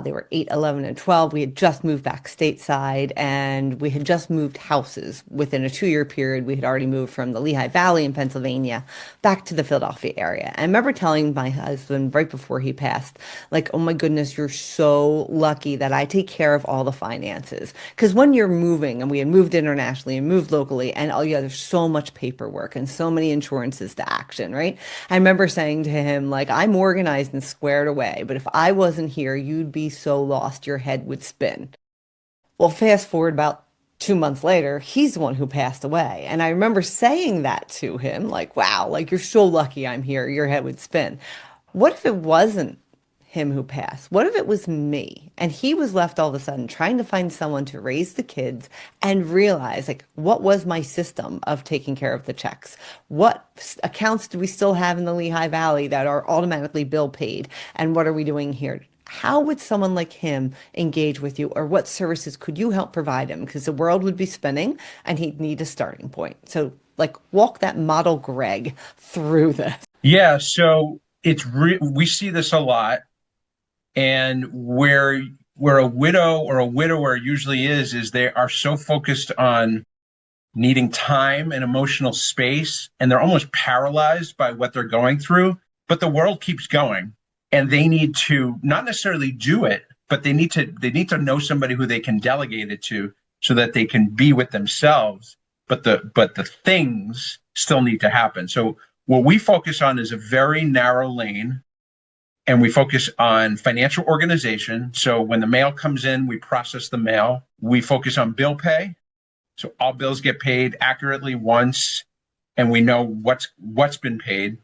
They were 8, 11, and 12. We had just moved back stateside and we had just moved houses within a 2-year period. We had already moved from the Lehigh Valley in Pennsylvania back to the Philadelphia area. And I remember telling my husband right before he passed, like, oh my goodness, you're so lucky that I take care of all the finances. Because when you're moving, and we had moved internationally and moved locally, and oh yeah, there's so much paperwork and so many insurances to action, right? I remember saying to him, like, I'm organized and squared away, but if I wasn't here, you'd be so lost your head would spin. Well, fast forward about 2 months later, he's the one who passed away. And I remember saying that to him, like, wow, like, you're so lucky I'm here, your head would spin. What if it wasn't him who passed? What if it was me? And he was left all of a sudden trying to find someone to raise the kids and realize, like, what was my system of taking care of the checks? What accounts do we still have in the Lehigh Valley that are automatically bill paid? And what are we doing here? How would someone like him engage with you, or what services could you help provide him? Because the world would be spinning and he'd need a starting point. So, like, walk that model Greg through this. Yeah, so we see this a lot, and where a widow or a widower usually is they are so focused on needing time and emotional space, and they're almost paralyzed by what they're going through. But the world keeps going, and they need to not necessarily do it, but they need to know somebody who they can delegate it to, so that they can be with themselves. But the things still need to happen. So what we focus on is a very narrow lane, and we focus on financial organization. So when the mail comes in, we process the mail. We focus on bill pay. So all bills get paid accurately once, and we know what's been paid.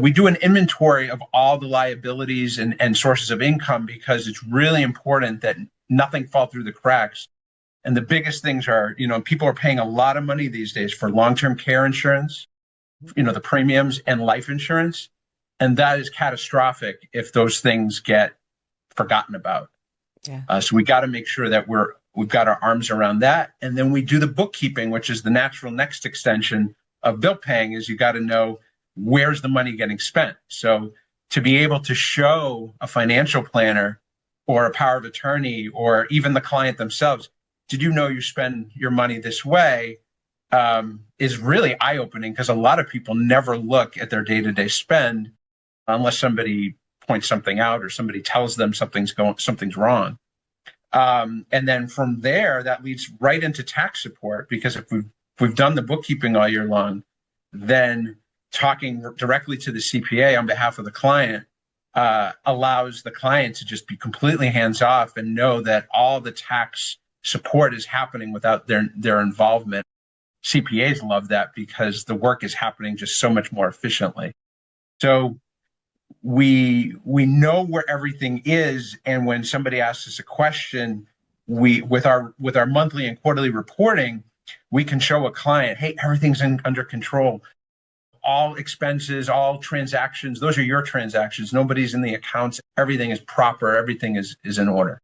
We do an inventory of all the liabilities and sources of income, because it's really important that nothing fall through the cracks. And the biggest things are, people are paying a lot of money these days for long-term care insurance, the premiums, and life insurance. And that is catastrophic if those things get forgotten about. Yeah. So we got to make sure that we've got our arms around that. And then we do the bookkeeping, which is the natural next extension of bill paying, is you got to know where's the money getting spent. So to be able to show a financial planner or a power of attorney, or even the client themselves, did you know you spend your money this way, is really eye-opening, because a lot of people never look at their day-to-day spend unless somebody points something out or somebody tells them something's wrong. And then from there, that leads right into tax support, because if we've done the bookkeeping all year long, then talking directly to the CPA on behalf of the client allows the client to just be completely hands off and know that all the tax support is happening without their involvement. CPAs love that, because the work is happening just so much more efficiently. So we know where everything is, and when somebody asks us a question, we with our monthly and quarterly reporting, we can show a client, hey, everything's under control. All expenses, all transactions, those are your transactions. Nobody's in the accounts. Everything is proper. Everything is in order.